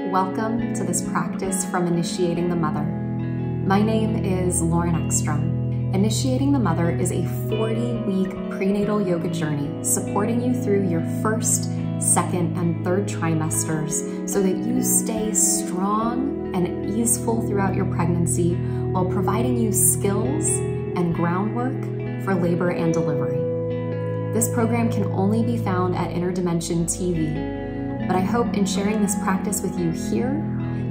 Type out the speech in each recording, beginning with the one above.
Welcome to this practice from Initiating the Mother. My name is Lauren Eckstrom. Initiating the Mother is a 40-week prenatal yoga journey supporting you through your first, second, and third trimesters so that you stay strong and easeful throughout your pregnancy while providing you skills and groundwork for labor and delivery. This program can only be found at Inner Dimension TV. But I hope in sharing this practice with you here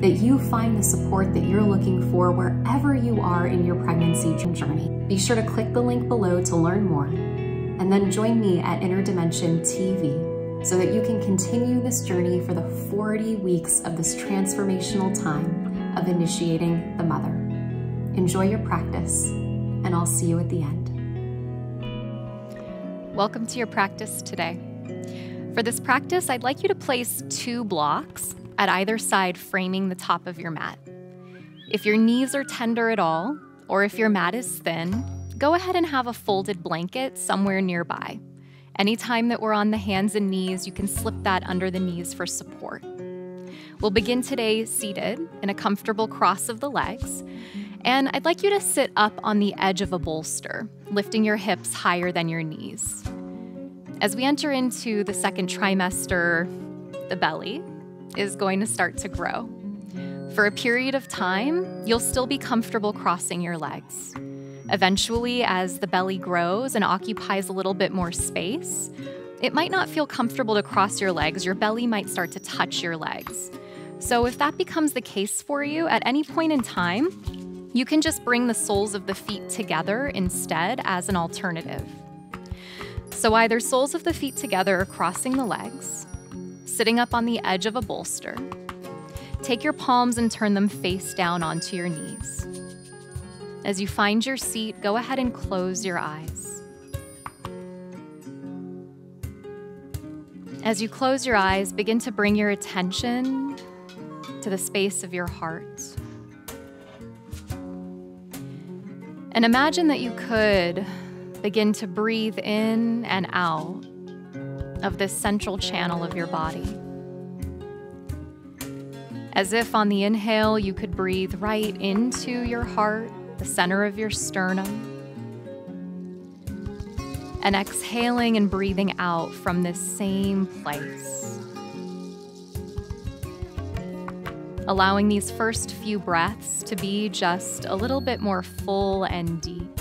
that you find the support that you're looking for wherever you are in your pregnancy journey. Be sure to click the link below to learn more, and then join me at Inner Dimension TV so that you can continue this journey for the 40 weeks of this transformational time of initiating the mother. Enjoy your practice, and I'll see you at the end. Welcome to your practice today. For this practice, I'd like you to place 2 blocks at either side framing the top of your mat. If your knees are tender at all, or if your mat is thin, go ahead and have a folded blanket somewhere nearby. Anytime that we're on the hands and knees, you can slip that under the knees for support. We'll begin today seated in a comfortable cross of the legs, and I'd like you to sit up on the edge of a bolster, lifting your hips higher than your knees. As we enter into the second trimester, the belly is going to start to grow. For a period of time, you'll still be comfortable crossing your legs. Eventually, as the belly grows and occupies a little bit more space, it might not feel comfortable to cross your legs. Your belly might start to touch your legs. So if that becomes the case for you at any point in time, you can just bring the soles of the feet together instead as an alternative. So either soles of the feet together or crossing the legs, sitting up on the edge of a bolster. Take your palms and turn them face down onto your knees. As you find your seat, go ahead and close your eyes. As you close your eyes, begin to bring your attention to the space of your heart. And imagine that you could begin to breathe in and out of this central channel of your body. As if on the inhale, you could breathe right into your heart, the center of your sternum. And exhaling and breathing out from this same place. Allowing these first few breaths to be just a little bit more full and deep.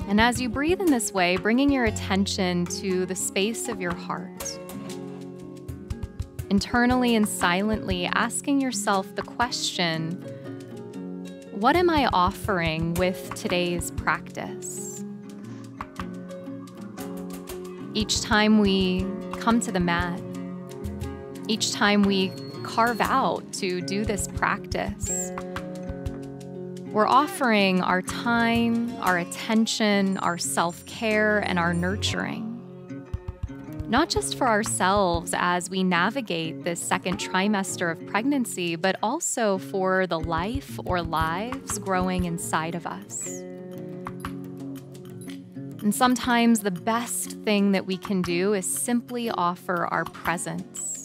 And as you breathe in this way, bringing your attention to the space of your heart, internally and silently asking yourself the question, what am I offering with today's practice? Each time we come to the mat, each time we carve out to do this practice, we're offering our time, our attention, our self-care, and our nurturing. Not just for ourselves as we navigate this second trimester of pregnancy, but also for the life or lives growing inside of us. And sometimes the best thing that we can do is simply offer our presence.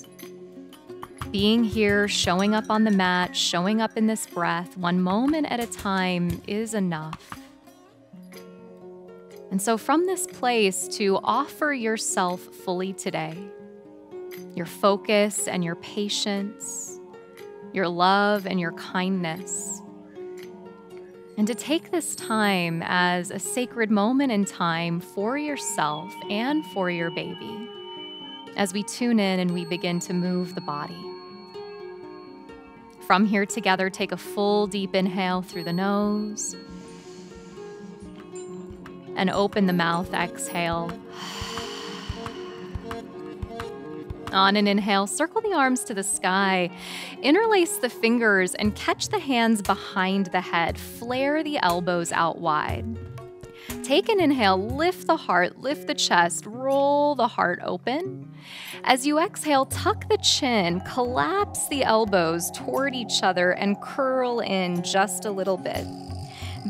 Being here, showing up on the mat, showing up in this breath, one moment at a time is enough. And so from this place, to offer yourself fully today, your focus and your patience, your love and your kindness, and to take this time as a sacred moment in time for yourself and for your baby, as we tune in and we begin to move the body. From here together, take a full deep inhale through the nose and open the mouth, exhale. On an inhale, circle the arms to the sky, interlace the fingers and catch the hands behind the head, flare the elbows out wide. Take an inhale, lift the heart, lift the chest, roll the heart open. As you exhale, tuck the chin, collapse the elbows toward each other and curl in just a little bit.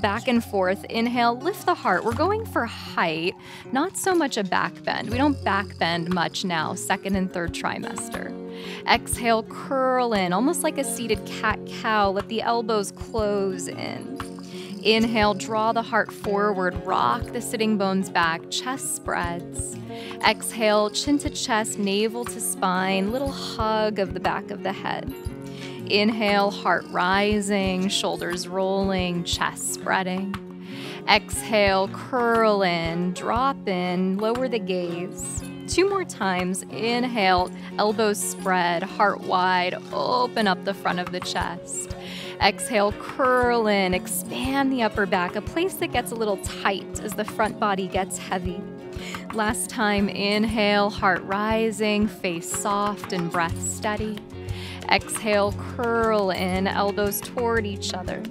back and forth. Inhale, lift the heart. We're going for height, not so much a back bend. We don't back bend much now, second and third trimester. Exhale, curl in, almost like a seated cat-cow. Let the elbows close in. Inhale, draw the heart forward, rock the sitting bones back, chest spreads. Exhale, chin to chest, navel to spine, little hug of the back of the head. Inhale, heart rising, shoulders rolling, chest spreading. Exhale, curl in, drop in, lower the gaze. 2 more times. Inhale, elbows spread, heart wide, open up the front of the chest. Exhale, curl in, expand the upper back, a place that gets a little tight as the front body gets heavy. Last time, inhale, heart rising, face soft and breath steady. Exhale, curl in, elbows toward each other.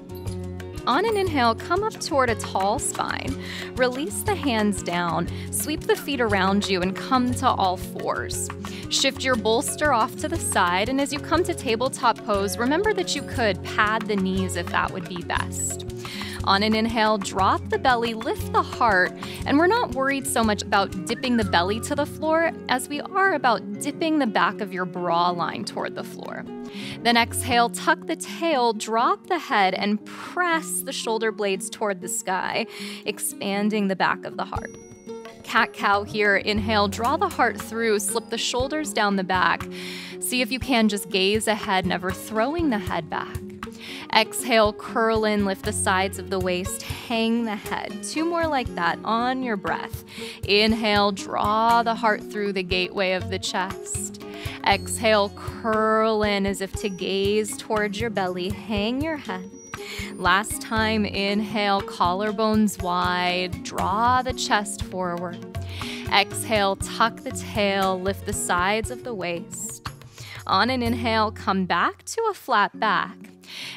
On an inhale, come up toward a tall spine. Release the hands down, sweep the feet around you, and come to all fours. Shift your bolster off to the side, and as you come to tabletop pose, remember that you could pad the knees if that would be best. On an inhale, drop the belly, lift the heart, and we're not worried so much about dipping the belly to the floor as we are about dipping the back of your bra line toward the floor. Then exhale, tuck the tail, drop the head, and press the shoulder blades toward the sky, expanding the back of the heart. Cat-cow here. Inhale, draw the heart through, slip the shoulders down the back. See if you can just gaze ahead, never throwing the head back. Exhale, curl in, lift the sides of the waist, hang the head. 2 more like that on your breath. Inhale, draw the heart through the gateway of the chest. Exhale, curl in as if to gaze towards your belly, hang your head. Last time, inhale, collarbones wide, draw the chest forward. Exhale, tuck the tail, lift the sides of the waist. On an inhale, come back to a flat back.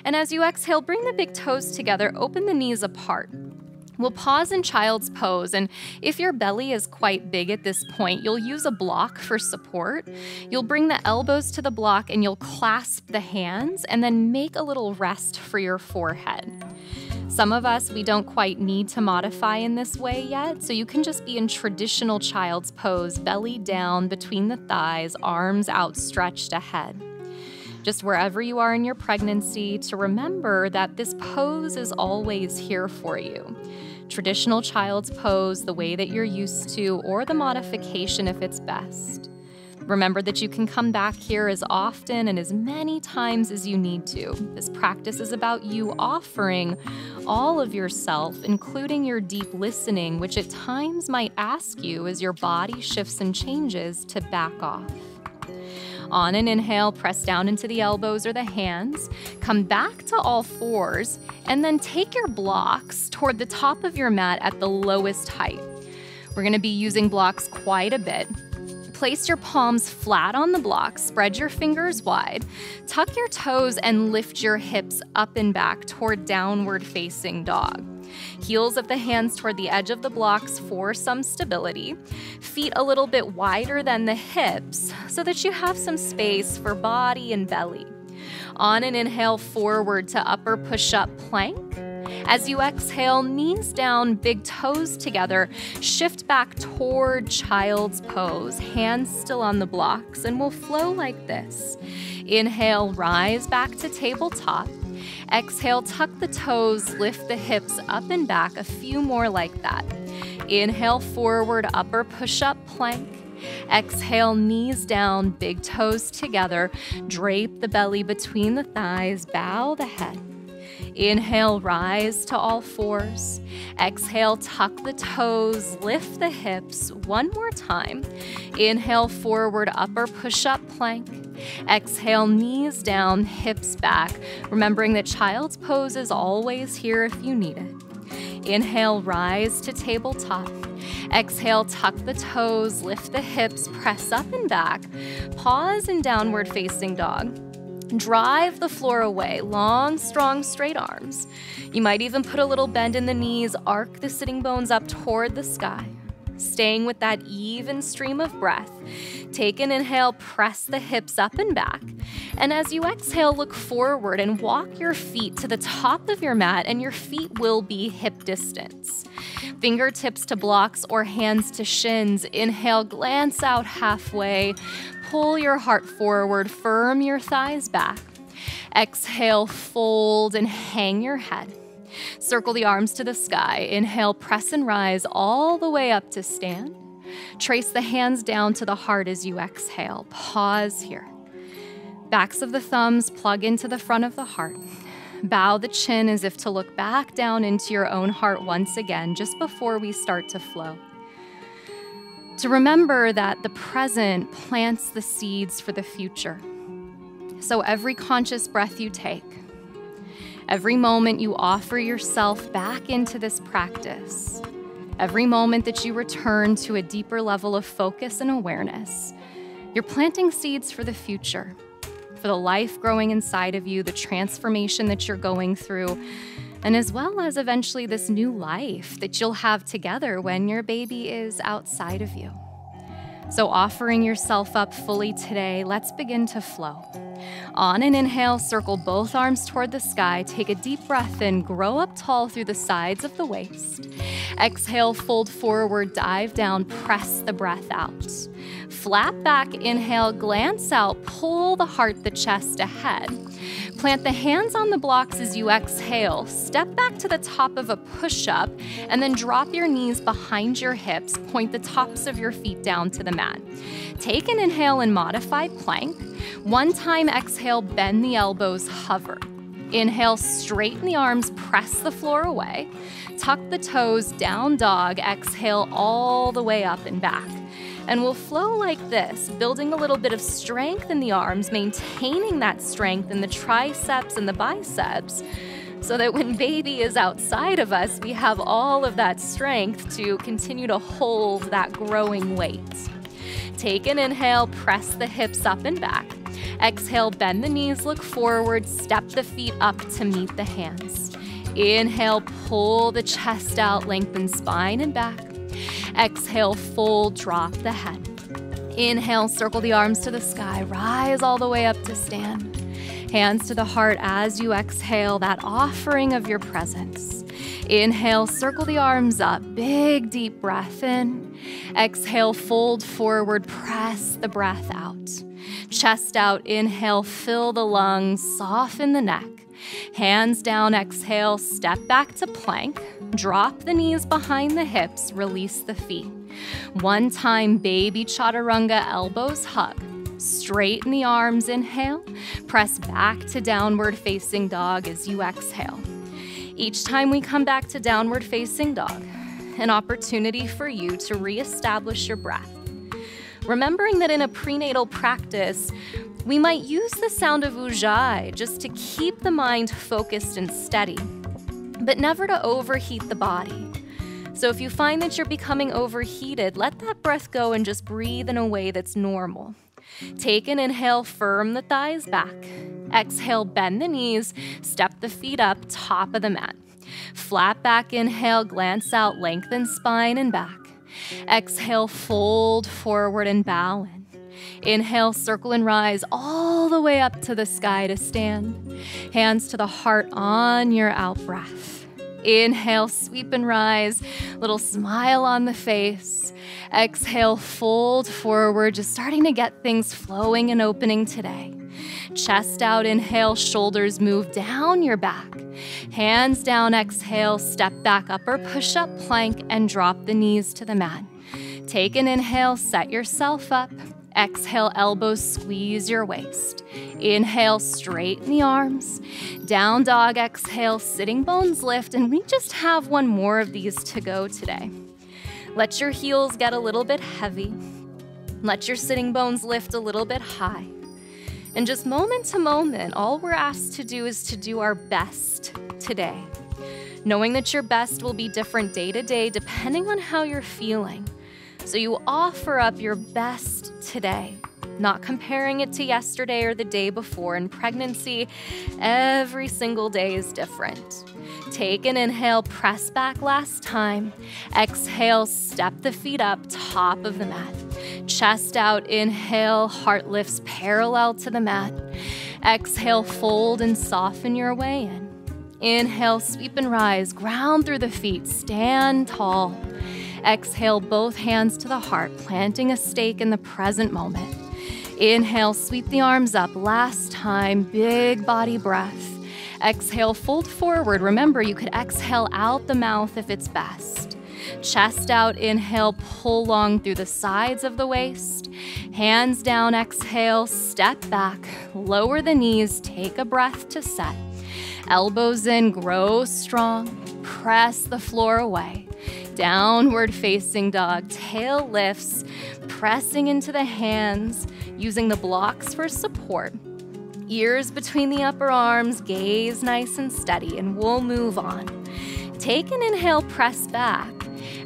And as you exhale, bring the big toes together, open the knees apart. We'll pause in child's pose, and if your belly is quite big at this point, you'll use a block for support. You'll bring the elbows to the block and you'll clasp the hands and then make a little rest for your forehead. Some of us, we don't quite need to modify in this way yet, so you can just be in traditional child's pose, belly down between the thighs, arms outstretched ahead. Just wherever you are in your pregnancy, to remember that this pose is always here for you. Traditional child's pose, the way that you're used to, or the modification if it's best. Remember that you can come back here as often and as many times as you need to. This practice is about you offering all of yourself, including your deep listening, which at times might ask you as your body shifts and changes to back off. On an inhale, press down into the elbows or the hands, come back to all fours, and then take your blocks toward the top of your mat at the lowest height. We're going to be using blocks quite a bit. Place your palms flat on the blocks, spread your fingers wide, tuck your toes, and lift your hips up and back toward downward facing dog. Heels of the hands toward the edge of the blocks for some stability. Feet a little bit wider than the hips so that you have some space for body and belly. On an inhale, forward to upper push-up plank. As you exhale, knees down, big toes together, shift back toward child's pose, hands still on the blocks, and we'll flow like this. Inhale, rise back to tabletop. Exhale, tuck the toes, lift the hips up and back, a few more like that. Inhale, forward, upper push-up plank. Exhale, knees down, big toes together, drape the belly between the thighs, bow the head. Inhale, rise to all fours. Exhale, tuck the toes, lift the hips. One more time. Inhale, forward, upper push-up plank. Exhale, knees down, hips back, remembering that child's pose is always here if you need it. Inhale, rise to tabletop. Exhale, tuck the toes, lift the hips, press up and back. Pause in downward facing dog. Drive the floor away, long, strong, straight arms. You might even put a little bend in the knees, arc the sitting bones up toward the sky. staying with that even stream of breath. Take an inhale, press the hips up and back. And as you exhale, look forward and walk your feet to the top of your mat, and your feet will be hip distance. Fingertips to blocks or hands to shins. Inhale, glance out halfway. Pull your heart forward, firm your thighs back. Exhale, fold and hang your head. Circle the arms to the sky. Inhale, press and rise all the way up to stand. Trace the hands down to the heart as you exhale. Pause here. Backs of the thumbs plug into the front of the heart. Bow the chin as if to look back down into your own heart once again, just before we start to flow. To remember that the present plants the seeds for the future. So every conscious breath you take, every moment you offer yourself back into this practice, every moment that you return to a deeper level of focus and awareness, you're planting seeds for the future, for the life growing inside of you, the transformation that you're going through, and as well as eventually this new life that you'll have together when your baby is outside of you. So offering yourself up fully today, let's begin to flow. On an inhale, circle both arms toward the sky. Take a deep breath in, grow up tall through the sides of the waist. Exhale, fold forward, dive down, press the breath out. Flat back, inhale, glance out, pull the heart, the chest ahead. Plant the hands on the blocks as you exhale. Step back to the top of a push-up and then drop your knees behind your hips. Point the tops of your feet down to the mat. Take an inhale in modified plank. One time exhale, bend the elbows, hover. Inhale, straighten the arms, press the floor away. Tuck the toes, down dog. Exhale all the way up and back. And we'll flow like this, building a little bit of strength in the arms, maintaining that strength in the triceps and the biceps, so that when baby is outside of us, we have all of that strength to continue to hold that growing weight. Take an inhale, press the hips up and back. Exhale, bend the knees, look forward, step the feet up to meet the hands. Inhale, pull the chest out, lengthen spine and back. Exhale, fold, drop the head. Inhale, circle the arms to the sky, rise all the way up to stand. Hands to the heart as you exhale, that offering of your presence. Inhale, circle the arms up, big deep breath in. Exhale, fold forward, press the breath out. Chest out, inhale, fill the lungs, soften the neck. Hands down, exhale, step back to plank. Drop the knees behind the hips, release the feet. One time, baby chaturanga, elbows hug. Straighten the arms, inhale. Press back to downward facing dog as you exhale. Each time we come back to downward facing dog, an opportunity for you to reestablish your breath. Remembering that in a prenatal practice, we might use the sound of ujjayi just to keep the mind focused and steady, but never to overheat the body. So if you find that you're becoming overheated, let that breath go and just breathe in a way that's normal. Take an inhale, firm the thighs back. Exhale, bend the knees, step the feet up, top of the mat. Flat back, inhale, glance out, lengthen spine and back. Exhale, fold forward and bow in. Inhale, circle and rise all the way up to the sky to stand. Hands to the heart on your out breath. Inhale, sweep and rise, little smile on the face. Exhale, fold forward, just starting to get things flowing and opening today. Chest out, inhale, shoulders move down your back. Hands down, exhale, step back, upper push-up plank, and drop the knees to the mat. Take an inhale, set yourself up. Exhale, elbows squeeze your waist. Inhale, straighten the arms. Down dog, exhale, sitting bones lift, and we just have one more of these to go today. Let your heels get a little bit heavy. Let your sitting bones lift a little bit high. And just moment to moment, all we're asked to do is to do our best today. Knowing that your best will be different day to day depending on how you're feeling. So you offer up your best today, not comparing it to yesterday or the day before. In pregnancy, every single day is different. Take an inhale, press back last time. Exhale, step the feet up, top of the mat. Chest out, inhale, heart lifts parallel to the mat. Exhale, fold and soften your way in. Inhale, sweep and rise, ground through the feet, stand tall. Exhale, both hands to the heart, planting a stake in the present moment. Inhale, sweep the arms up, last time, big body breath. Exhale, fold forward. Remember, you could exhale out the mouth if it's best. Chest out, inhale, pull long through the sides of the waist. Hands down, exhale, step back, lower the knees, take a breath to set. Elbows in, grow strong, press the floor away. Downward facing dog, tail lifts, pressing into the hands, using the blocks for support. Ears between the upper arms, gaze nice and steady, and we'll move on. Take an inhale, press back.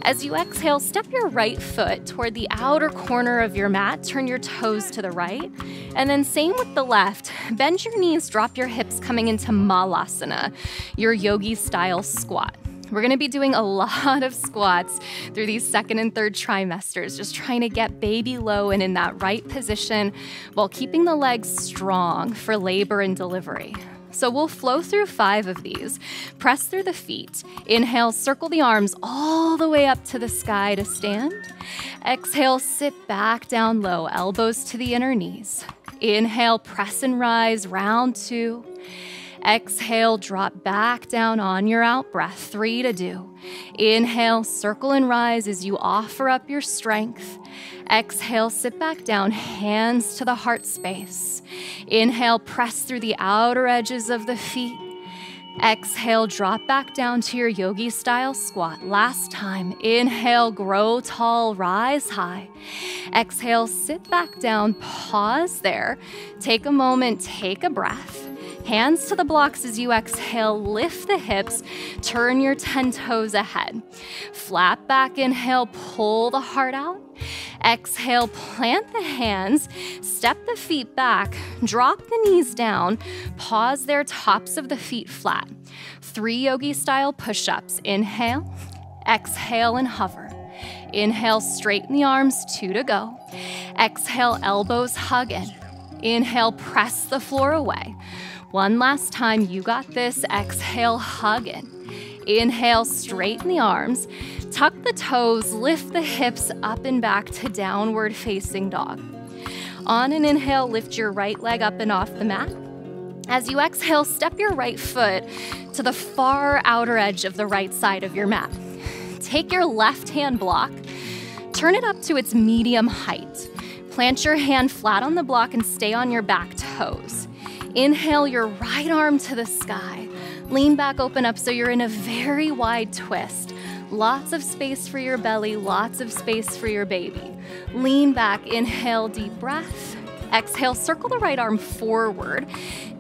As you exhale, step your right foot toward the outer corner of your mat, turn your toes to the right, and then same with the left. Bend your knees, drop your hips, coming into Malasana, your yogi-style squat. We're gonna be doing a lot of squats through these second and third trimesters, just trying to get baby low and in that right position while keeping the legs strong for labor and delivery. So we'll flow through 5 of these. Press through the feet. Inhale, circle the arms all the way up to the sky to stand. Exhale, sit back down low, elbows to the inner knees. Inhale, press and rise, round 2. Exhale, drop back down on your out breath. 3 to do. Inhale, circle and rise as you offer up your strength. Exhale, sit back down, hands to the heart space. Inhale, press through the outer edges of the feet. Exhale, drop back down to your yogi-style squat. Last time. Inhale, grow tall, rise high. Exhale, sit back down, pause there. Take a moment, take a breath. Hands to the blocks as you exhale, lift the hips, turn your 10 toes ahead. Flat back, inhale, pull the heart out. Exhale, plant the hands, step the feet back, drop the knees down, pause there, tops of the feet flat. 3 yogi-style push-ups. Inhale, exhale, and hover. Inhale, straighten the arms, 2 to go. Exhale, elbows hug in. Inhale, press the floor away. 1 last time, you got this. Exhale, hug in. Inhale, straighten the arms, tuck the toes, lift the hips up and back to downward facing dog. On an inhale, lift your right leg up and off the mat. As you exhale, step your right foot to the far outer edge of the right side of your mat. Take your left hand block, turn it up to its medium height. Plant your hand flat on the block and stay on your back toes. Inhale your right arm to the sky. Lean back, open up so you're in a very wide twist. Lots of space for your belly, lots of space for your baby. Lean back, inhale, deep breath. Exhale, circle the right arm forward,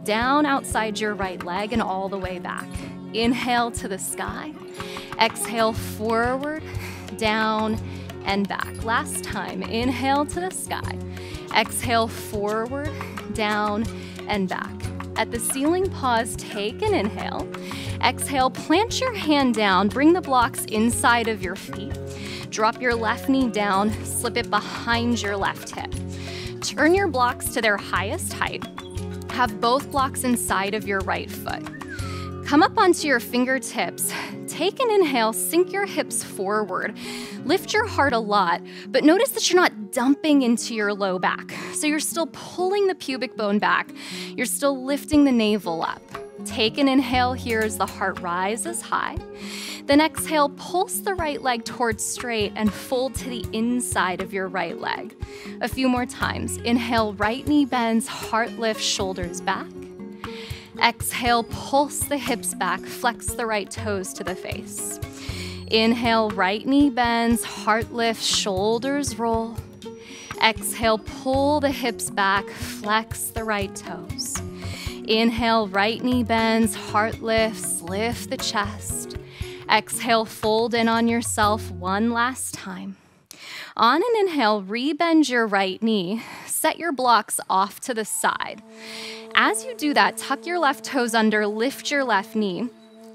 down outside your right leg and all the way back. Inhale to the sky. Exhale, forward, down, and back. Last time, inhale to the sky. Exhale, forward, down, and back. At the ceiling, pause, take an inhale. Exhale, plant your hand down, bring the blocks inside of your feet. Drop your left knee down, slip it behind your left hip. Turn your blocks to their highest height. Have both blocks inside of your right foot. Come up onto your fingertips. Take an inhale, sink your hips forward. Lift your heart a lot, but notice that you're not dumping into your low back. So you're still pulling the pubic bone back. You're still lifting the navel up. Take an inhale here as the heart rises high. Then exhale, pulse the right leg towards straight and fold to the inside of your right leg. A few more times. Inhale, right knee bends, heart lifts, shoulders back. Exhale, pulse the hips back, flex the right toes to the face. Inhale, right knee bends, heart lifts, shoulders roll. Exhale, pull the hips back, flex the right toes. Inhale, right knee bends, heart lifts, lift the chest. Exhale, fold in on yourself 1 last time. On an inhale, rebend your right knee, set your blocks off to the side. As you do that, tuck your left toes under, lift your left knee.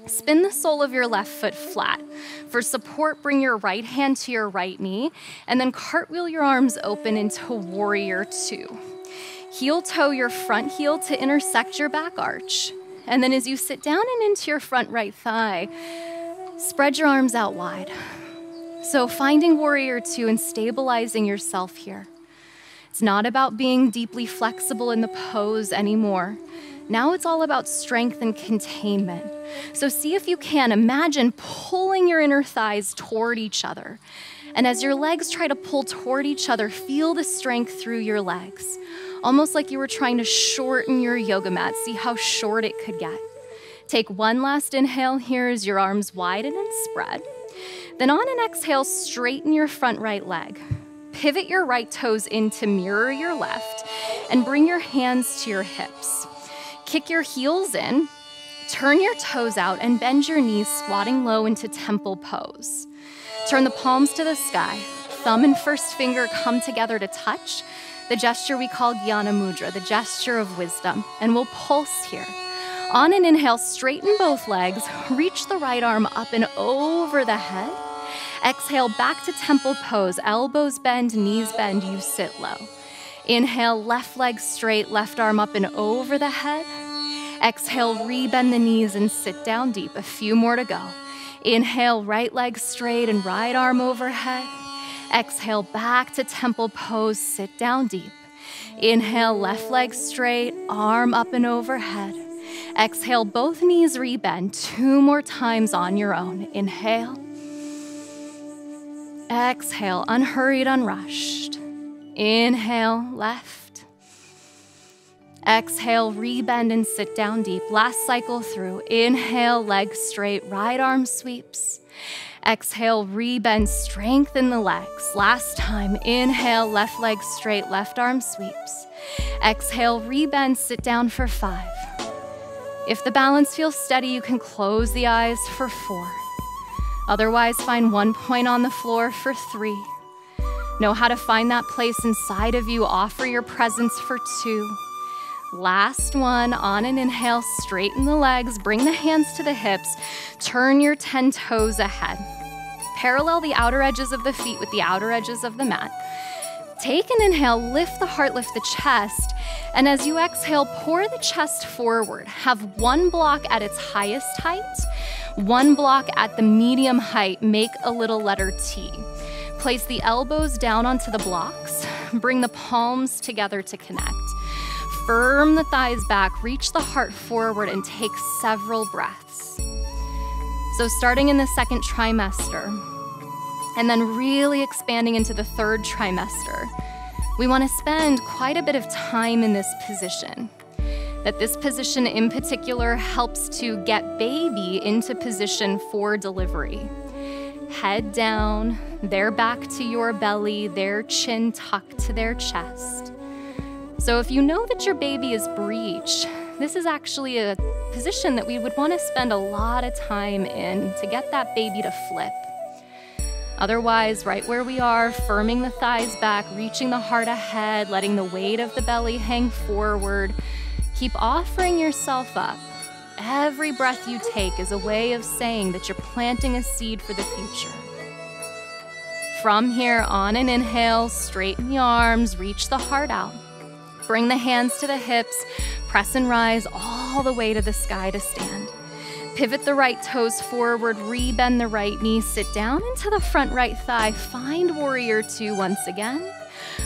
Spin the sole of your left foot flat. For support, bring your right hand to your right knee, and then cartwheel your arms open into Warrior Two. Heel toe your front heel to intersect your back arch. And then as you sit down and into your front right thigh, spread your arms out wide. So finding Warrior Two and stabilizing yourself here. It's not about being deeply flexible in the pose anymore. Now it's all about strength and containment. So see if you can imagine pulling your inner thighs toward each other. And as your legs try to pull toward each other, feel the strength through your legs. Almost like you were trying to shorten your yoga mat. See how short it could get. Take one last inhale here as your arms widen and spread. Then on an exhale, straighten your front right leg. Pivot your right toes in to mirror your left and bring your hands to your hips. Kick your heels in, turn your toes out, and bend your knees, squatting low into temple pose. Turn the palms to the sky. Thumb and first finger come together to touch, the gesture we call Jnana Mudra, the gesture of wisdom, and we'll pulse here. On an inhale, straighten both legs, reach the right arm up and over the head. Exhale, back to temple pose, elbows bend, knees bend, you sit low. Inhale, left leg straight, left arm up and over the head. Exhale, rebend the knees and sit down deep. A few more to go. Inhale, right leg straight and right arm overhead. Exhale, back to temple pose, sit down deep. Inhale, left leg straight, arm up and overhead. Exhale, both knees rebend. 2 more times on your own. Inhale. Exhale, unhurried, unrushed. Inhale, left. Exhale, rebend and sit down deep. Last cycle through. Inhale, legs straight, right arm sweeps. Exhale, rebend, strengthen the legs. Last time, inhale, left leg straight, left arm sweeps. Exhale, rebend, sit down for 5. If the balance feels steady, you can close the eyes for 4. Otherwise, find 1 point on the floor for 3. Know how to find that place inside of you. Offer your presence for 2. Last one, on an inhale, straighten the legs, bring the hands to the hips, turn your 10 toes ahead. Parallel the outer edges of the feet with the outer edges of the mat. Take an inhale, lift the heart, lift the chest, and as you exhale, pour the chest forward. Have 1 block at its highest height, 1 block at the medium height, make a little letter T. Place the elbows down onto the blocks. Bring the palms together to connect. Firm the thighs back, reach the heart forward, and take several breaths. So starting in the 2nd trimester, and then really expanding into the 3rd trimester, we want to spend quite a bit of time in this position. That this position in particular helps to get baby into position for delivery. Head down, their back to your belly, their chin tucked to their chest. So if you know that your baby is breech, this is actually a position that we would want to spend a lot of time in to get that baby to flip. Otherwise, right where we are, firming the thighs back, reaching the heart ahead, letting the weight of the belly hang forward. Keep offering yourself up. Every breath you take is a way of saying that you're planting a seed for the future. From here, on an inhale, straighten the arms, reach the heart out. Bring the hands to the hips, press and rise all the way to the sky to stand. Pivot the right toes forward, rebend the right knee, sit down into the front right thigh. Find Warrior Two once again.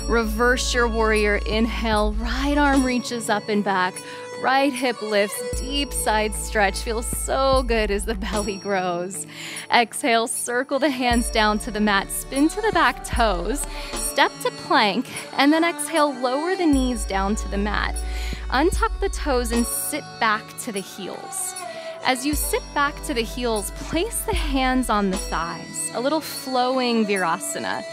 Reverse your warrior, inhale, right arm reaches up and back. Right hip lifts, deep side stretch. Feels so good as the belly grows. Exhale, circle the hands down to the mat, spin to the back toes, step to plank, and then exhale, lower the knees down to the mat. Untuck the toes and sit back to the heels. As you sit back to the heels, place the hands on the thighs, a little flowing Virasana.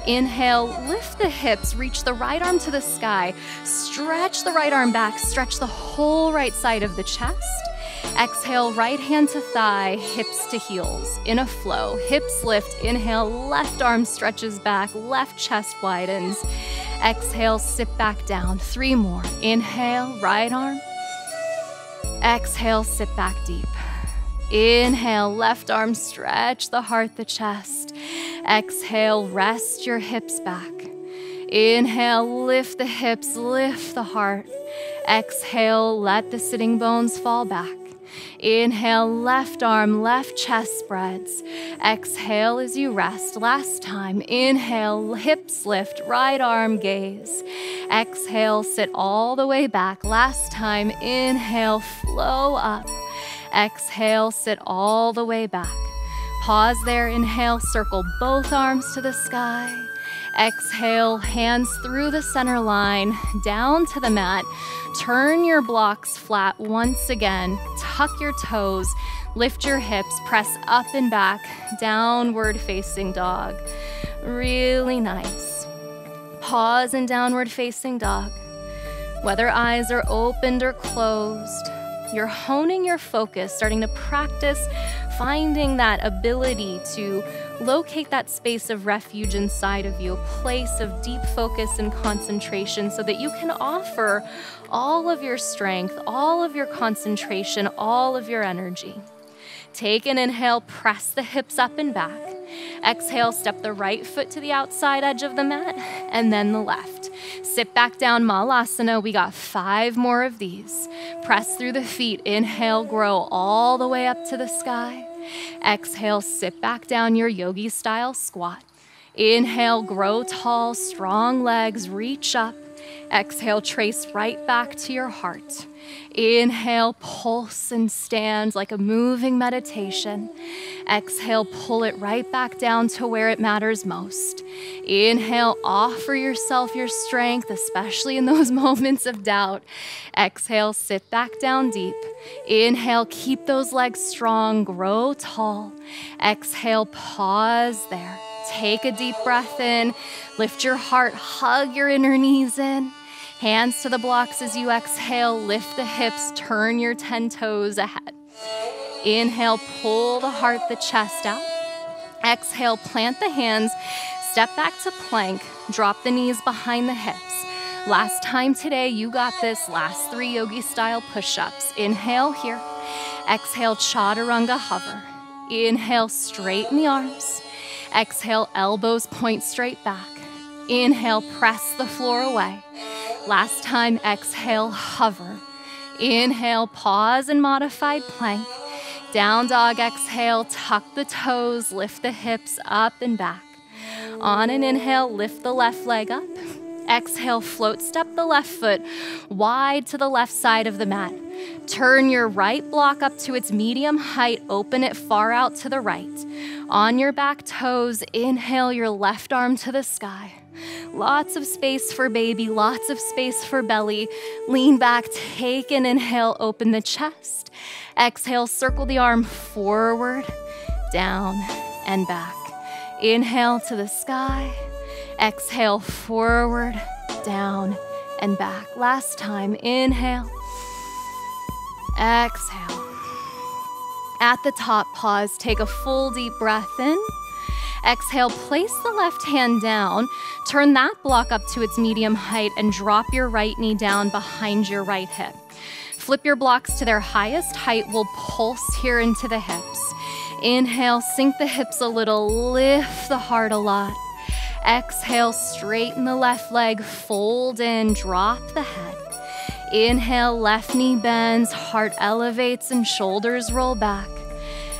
Inhale, lift the hips, reach the right arm to the sky, stretch the right arm back, stretch the whole right side of the chest. Exhale, right hand to thigh, hips to heels, in a flow. Hips lift, inhale, left arm stretches back, left chest widens. Exhale, sit back down. 3 more. Inhale, right arm. Exhale, sit back deep. Inhale, left arm, stretch the heart, the chest. Exhale, rest your hips back. Inhale, lift the hips, lift the heart. Exhale, let the sitting bones fall back. Inhale, left arm, left chest spreads. Exhale as you rest. Last time. Inhale, hips lift, right arm gaze. Exhale, sit all the way back. Last time. Inhale, flow up. Exhale, sit all the way back. Pause there. Inhale, circle both arms to the sky. Exhale, hands through the center line, down to the mat. Turn your blocks flat once again. Tuck your toes, lift your hips, press up and back, downward facing dog. Really nice. Pause in downward facing dog. Whether eyes are opened or closed, you're honing your focus, starting to practice finding that ability to locate that space of refuge inside of you, a place of deep focus and concentration so that you can offer all of your strength, all of your concentration, all of your energy. Take an inhale, press the hips up and back. Exhale, step the right foot to the outside edge of the mat, and then the left. Sit back down, Malasana. We got 5 more of these. Press through the feet. Inhale, grow all the way up to the sky. Exhale, sit back down, your yogi style squat. Inhale, grow tall, strong legs, reach up. Exhale, trace right back to your heart. Inhale, pulse and stand like a moving meditation. Exhale, pull it right back down to where it matters most. Inhale, offer yourself your strength, especially in those moments of doubt. Exhale, sit back down deep. Inhale, keep those legs strong, grow tall. Exhale, pause there. Take a deep breath in, lift your heart, hug your inner knees in. Hands to the blocks as you exhale, lift the hips, turn your 10 toes ahead. Inhale, pull the heart, the chest out. Exhale, plant the hands, step back to plank, drop the knees behind the hips. Last time today, you got this. Last 3 yogi style push-ups. Inhale here. Exhale, chaturanga hover. Inhale, straighten the arms. Exhale, elbows point straight back. Inhale, press the floor away. Last time, exhale, hover. Inhale, pause in modified plank. Down dog, exhale, tuck the toes, lift the hips up and back. On an inhale, lift the left leg up. Exhale, float step the left foot wide to the left side of the mat. Turn your right block up to its medium height, open it far out to the right. On your back toes, inhale your left arm to the sky. Lots of space for baby, lots of space for belly. Lean back, take an inhale, open the chest. Exhale, circle the arm forward, down, and back. Inhale to the sky. Exhale, forward, down, and back. Last time, inhale. Exhale. At the top, pause, take a full deep breath in. Exhale, place the left hand down, turn that block up to its medium height and drop your right knee down behind your right hip. Flip your blocks to their highest height. We'll pulse here into the hips. Inhale, sink the hips a little, lift the heart a lot. Exhale, straighten the left leg, fold in, drop the head. Inhale, left knee bends, heart elevates and shoulders roll back.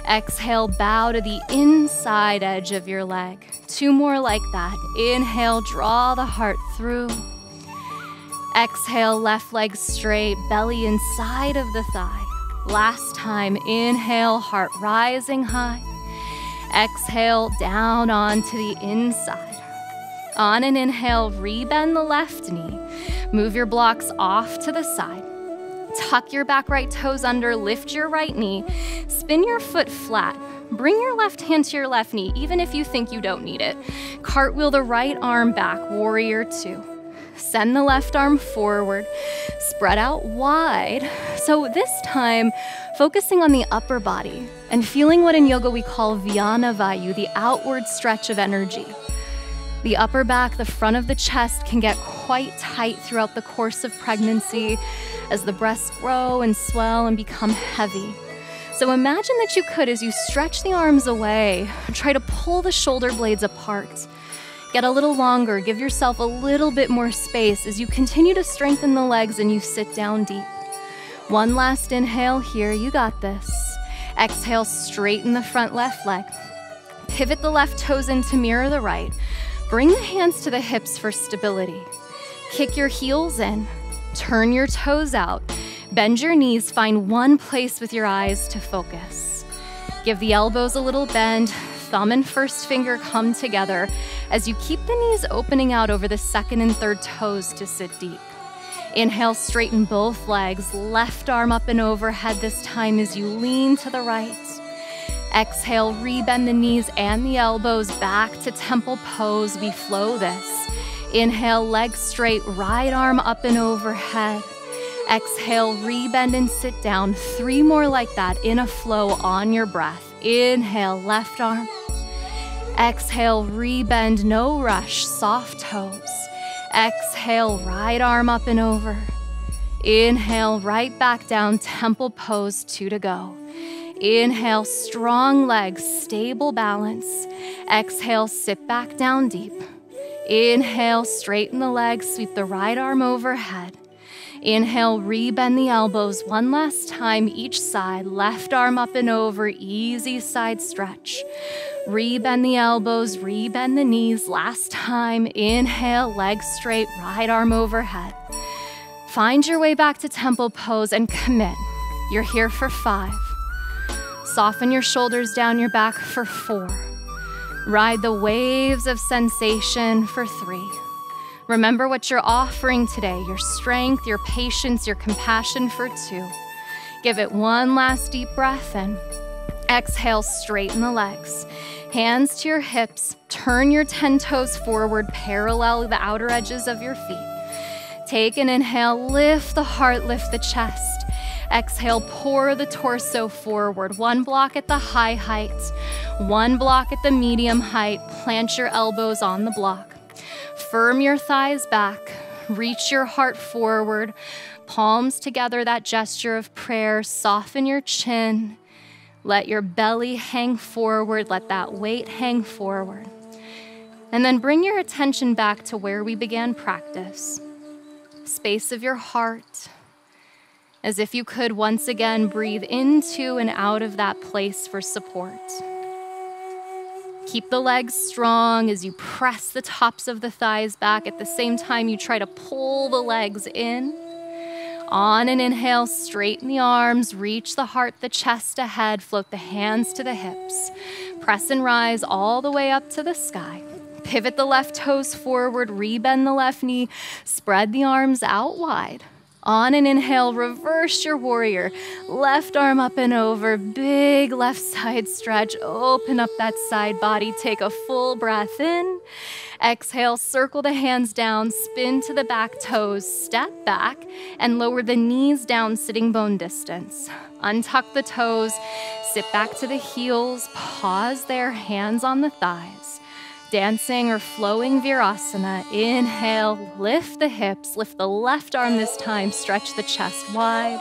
Exhale, bow to the inside edge of your leg. 2 more like that. Inhale, draw the heart through. Exhale, left leg straight, belly inside of the thigh. Last time, inhale, heart rising high. Exhale, down onto the inside. On an inhale, rebend the left knee. Move your blocks off to the side. Tuck your back right toes under, lift your right knee. Spin your foot flat. Bring your left hand to your left knee, even if you think you don't need it. Cartwheel the right arm back, warrior 2. Send the left arm forward, spread out wide. So this time, focusing on the upper body and feeling what in yoga we call Vyana Vayu, the outward stretch of energy. The upper back, the front of the chest can get quite tight throughout the course of pregnancy as the breasts grow and swell and become heavy. So imagine that you could, as you stretch the arms away, try to pull the shoulder blades apart. Get a little longer, give yourself a little bit more space as you continue to strengthen the legs and you sit down deep. One last inhale here, you got this. Exhale, straighten the front left leg. Pivot the left toes in to mirror the right. Bring the hands to the hips for stability. Kick your heels in, turn your toes out. Bend your knees, find one place with your eyes to focus. Give the elbows a little bend, thumb and first finger come together as you keep the knees opening out over the second and third toes to sit deep. Inhale, straighten both legs, left arm up and overhead this time as you lean to the right. Exhale, rebend the knees and the elbows back to temple pose. We flow this. Inhale, legs straight, right arm up and overhead. Exhale, rebend and sit down. 3 more like that in a flow on your breath. Inhale, left arm. Exhale, rebend, no rush, soft toes. Exhale, right arm up and over. Inhale, right back down, temple pose, 2 to go. Inhale, strong legs, stable balance. Exhale, sit back down deep. Inhale, straighten the legs, sweep the right arm overhead. Inhale, rebend the elbows 1 last time each side. Left arm up and over, easy side stretch. Rebend the elbows, rebend the knees. Last time, inhale, legs straight, right arm overhead. Find your way back to temple pose and commit. You're here for 5. Soften your shoulders down your back for 4. Ride the waves of sensation for 3. Remember what you're offering today, your strength, your patience, your compassion for 2. Give it 1 last deep breath in. Exhale, straighten the legs. Hands to your hips, turn your 10 toes forward, parallel the outer edges of your feet. Take an inhale, lift the heart, lift the chest. Exhale, pour the torso forward. 1 block at the high height, 1 block at the medium height. Plant your elbows on the block. Firm your thighs back, reach your heart forward, palms together, that gesture of prayer. Soften your chin, let your belly hang forward, let that weight hang forward. And then bring your attention back to where we began practice. Space of your heart, as if you could once again breathe into and out of that place for support. Keep the legs strong as you press the tops of the thighs back. At the same time, you try to pull the legs in. On an inhale, straighten the arms, reach the heart, the chest ahead, float the hands to the hips. Press and rise all the way up to the sky. Pivot the left toes forward, rebend the left knee, spread the arms out wide. On an inhale, reverse your warrior. Left arm up and over, big left side stretch. Open up that side body. Take a full breath in. Exhale, circle the hands down, spin to the back toes, step back, and lower the knees down, sitting bone distance. Untuck the toes, sit back to the heels, pause there, hands on the thighs. Dancing or flowing Virasana. Inhale, lift the hips, lift the left arm this time, stretch the chest wide.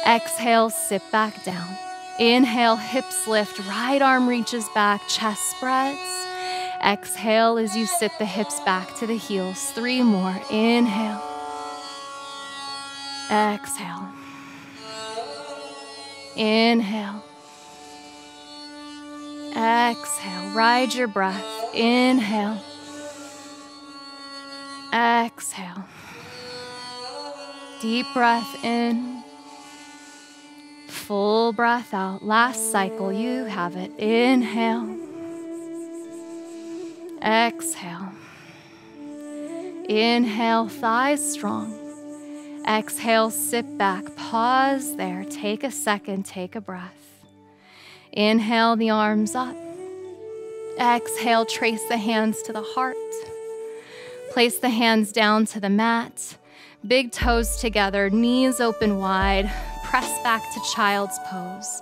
Exhale, sit back down. Inhale, hips lift, right arm reaches back, chest spreads. Exhale as you sit the hips back to the heels. 3 more. Inhale. Exhale. Inhale. Exhale. Ride your breath. Inhale. Exhale. Deep breath in. Full breath out. Last cycle. You have it. Inhale. Exhale. Inhale, thighs strong. Exhale, sit back. Pause there. Take a second. Take a breath. Inhale, the arms up. Exhale, trace the hands to the heart. Place the hands down to the mat. Big toes together, knees open wide. Press back to child's pose.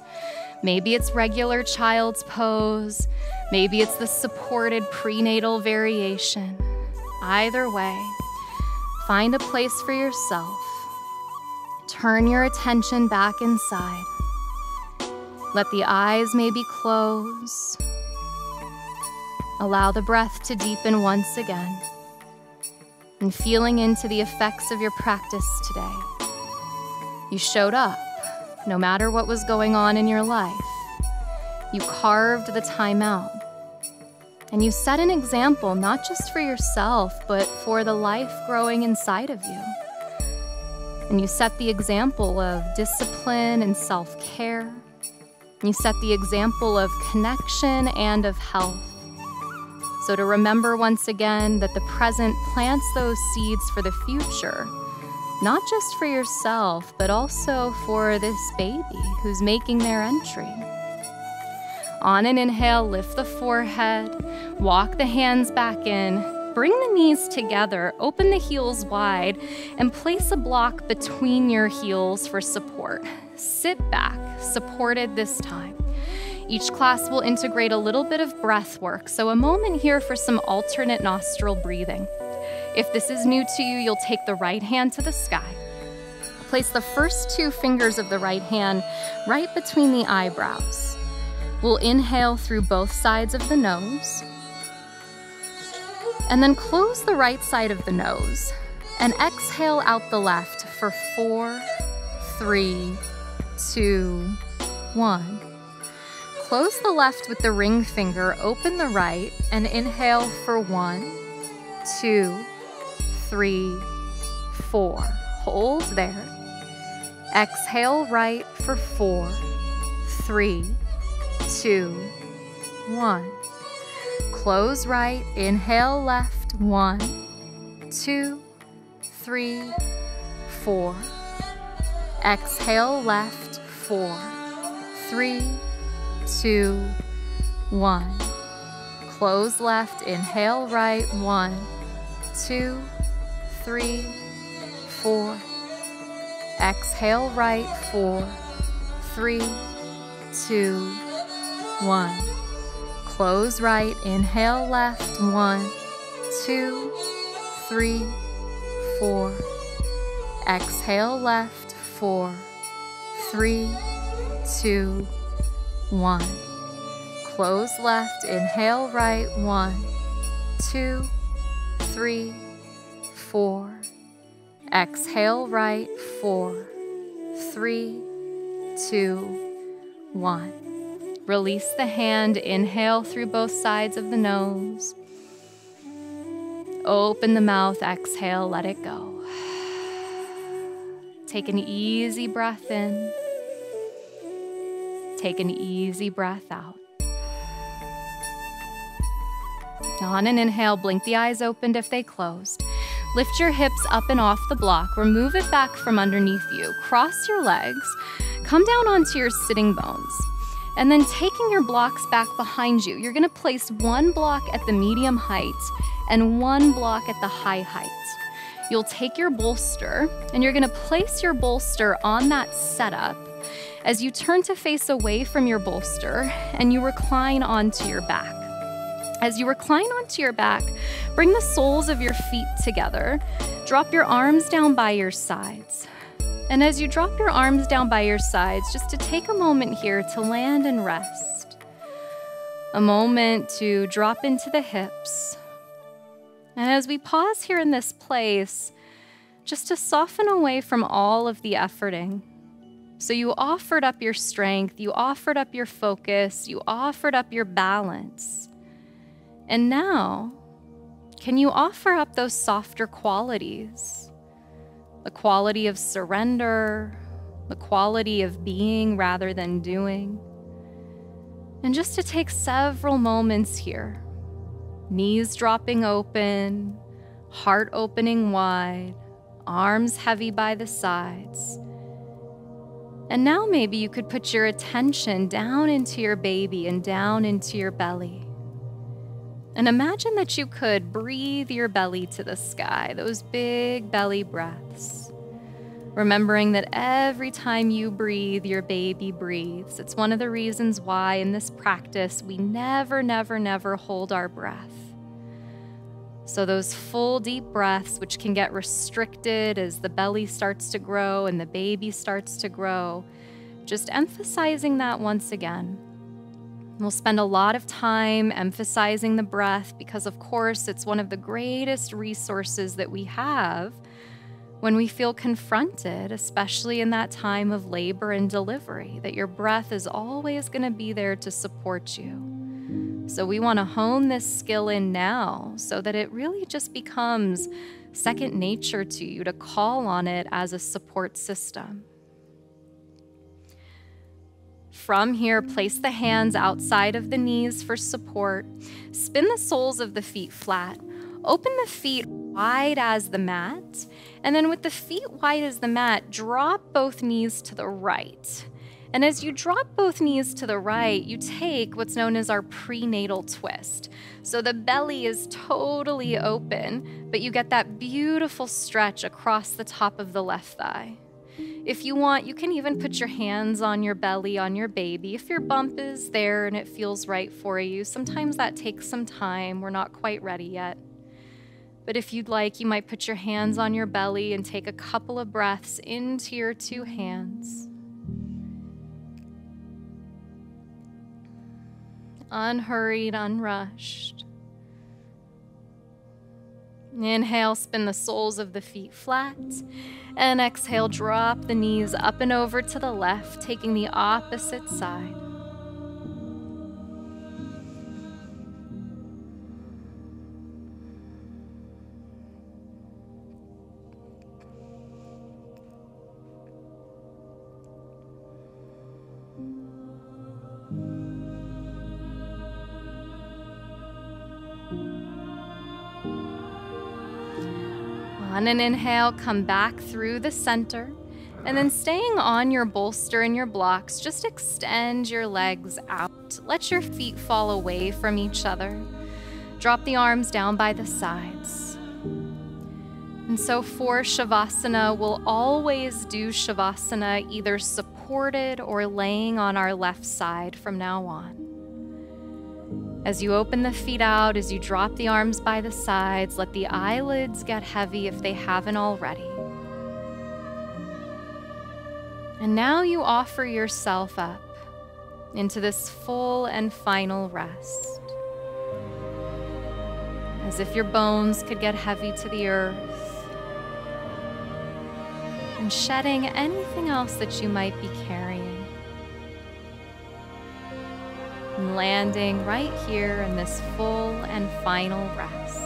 Maybe it's regular child's pose. Maybe it's the supported prenatal variation. Either way, find a place for yourself. Turn your attention back inside. Let the eyes maybe close. Allow the breath to deepen once again. And feeling into the effects of your practice today. You showed up, no matter what was going on in your life. You carved the time out. And you set an example, not just for yourself, but for the life growing inside of you. And you set the example of discipline and self-care. You set the example of connection and of health. So to remember once again that the present plants those seeds for the future, not just for yourself, but also for this baby who's making their entry. On an inhale, lift the forehead, walk the hands back in, bring the knees together, open the heels wide, and place a block between your heels for support. Sit back, supported this time. Each class will integrate a little bit of breath work, so a moment here for some alternate nostril breathing. If this is new to you, you'll take the right hand to the sky. Place the first 2 fingers of the right hand right between the eyebrows. We'll inhale through both sides of the nose, and then close the right side of the nose, and exhale out the left for 4, 3, 2, 1. Close the left with the ring finger, open the right, and inhale for 1, 2, 3, 4. Hold there. Exhale right for 4, 3, 2, 1. Close right, inhale left, 1, 2, 3, 4. Exhale left, 4, 3, 2, 1. Close left, inhale right, 1, 2, 3, 4. Exhale right, 4, 3, 2, 1. Close right, inhale left, 1, 2, 3, 4. Exhale left, 4, 3, 2, 1. Close left, inhale right, 1, 2, 3, 4. Exhale right, 4, 3, 2, 1. Release the hand, inhale through both sides of the nose. Open the mouth, exhale, let it go. Take an easy breath in. Take an easy breath out. On an inhale, blink the eyes opened if they closed. Lift your hips up and off the block. Remove it back from underneath you. Cross your legs. Come down onto your sitting bones. And then taking your blocks back behind you, you're going to place 1 block at the medium height and 1 block at the high height. You'll take your bolster and you're going to place your bolster on that setup as you turn to face away from your bolster and you recline onto your back. As you recline onto your back, bring the soles of your feet together. Drop your arms down by your sides. And as you drop your arms down by your sides, just to take a moment here to land and rest. A moment to drop into the hips. And as we pause here in this place, just to soften away from all of the efforting. So you offered up your strength, you offered up your focus, you offered up your balance. And now, can you offer up those softer qualities? The quality of surrender, the quality of being rather than doing. And just to take several moments here, knees dropping open, heart opening wide, arms heavy by the sides. And now maybe you could put your attention down into your baby and down into your belly. And imagine that you could breathe your belly to the sky, those big belly breaths. Remembering that every time you breathe, your baby breathes. It's one of the reasons why in this practice, we never, never, never hold our breath. So those full deep breaths, which can get restricted as the belly starts to grow and the baby starts to grow, Just emphasizing that once again. We'll spend a lot of time emphasizing the breath because, of course, it's one of the greatest resources that we have when we feel confronted, especially in that time of labor and delivery, that your breath is always going to be there to support you. So we want to hone this skill in now so that it really just becomes second nature to you to call on it as a support system. From here, place the hands outside of the knees for support. Spin the soles of the feet flat. Open the feet wide as the mat. And then with the feet wide as the mat, drop both knees to the right. And as you drop both knees to the right, you take what's known as our prenatal twist. So the belly is totally open, but you get that beautiful stretch across the top of the left thigh. If you want, you can even put your hands on your belly, on your baby, if your bump is there and it feels right for you. Sometimes that takes some time. We're not quite ready yet. But if you'd like, you might put your hands on your belly and take a couple of breaths into your two hands. Unhurried, unrushed. Inhale, spin the soles of the feet flat. And exhale, drop the knees up and over to the left, taking the opposite side. On an inhale, come back through the center, and then staying on your bolster and your blocks, just extend your legs out. Let your feet fall away from each other. Drop the arms down by the sides. And so for Shavasana, we'll always do Shavasana either supported or laying on our left side from now on. As you open the feet out, as you drop the arms by the sides, let the eyelids get heavy if they haven't already. And now you offer yourself up into this full and final rest. As if your bones could get heavy to the earth. And shedding anything else that you might be carrying. And landing right here in this full and final rest.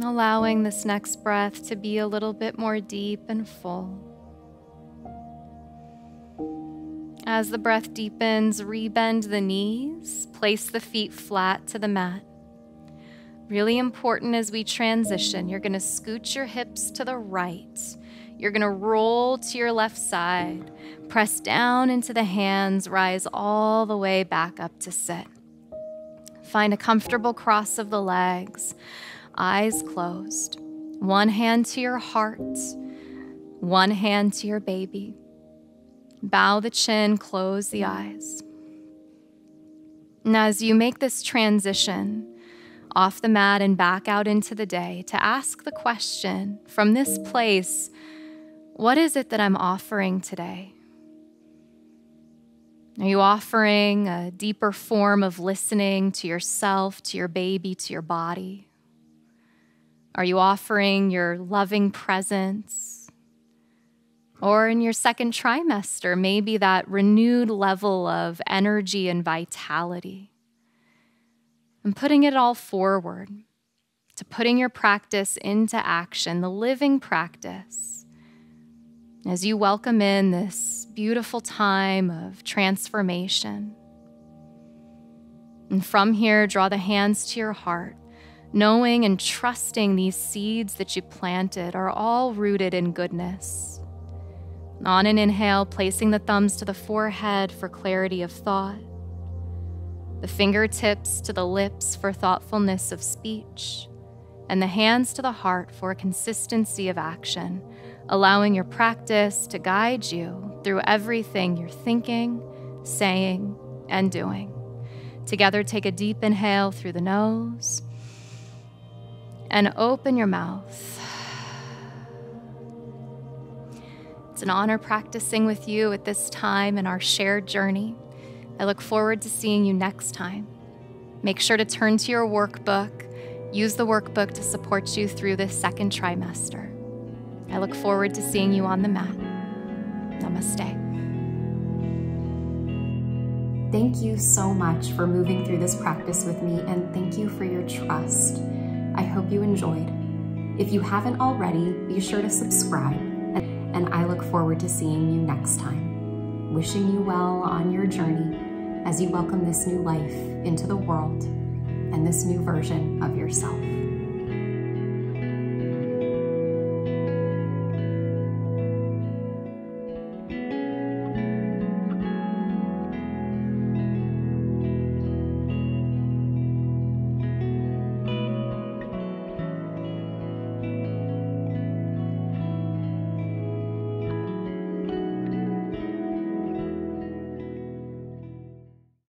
Allowing this next breath to be a little bit more deep and full. As the breath deepens, rebend the knees, place the feet flat to the mat. Really important as we transition, you're going to scoot your hips to the right. You're going to roll to your left side, press down into the hands, rise all the way back up to sit. Find a comfortable cross of the legs. Eyes closed. One hand to your heart, one hand to your baby. Bow the chin, close the eyes. And as you make this transition off the mat and back out into the day, to ask the question from this place, what is it that I'm offering today? Are you offering a deeper form of listening to yourself, to your baby, to your body? Are you offering your loving presence? Or in your second trimester, maybe that renewed level of energy and vitality? And putting it all forward to putting your practice into action, the living practice, as you welcome in this beautiful time of transformation. And from here, draw the hands to your heart, knowing and trusting these seeds that you planted are all rooted in goodness. On an inhale, placing the thumbs to the forehead for clarity of thought, the fingertips to the lips for thoughtfulness of speech, and the hands to the heart for consistency of action, allowing your practice to guide you through everything you're thinking, saying, and doing. Together, take a deep inhale through the nose and open your mouth. It's an honor practicing with you at this time in our shared journey. I look forward to seeing you next time. Make sure to turn to your workbook. Use the workbook to support you through this second trimester. I look forward to seeing you on the mat. Namaste. Thank you so much for moving through this practice with me, and thank you for your trust. I hope you enjoyed. If you haven't already, be sure to subscribe, and I look forward to seeing you next time. Wishing you well on your journey as you welcome this new life into the world and this new version of yourself.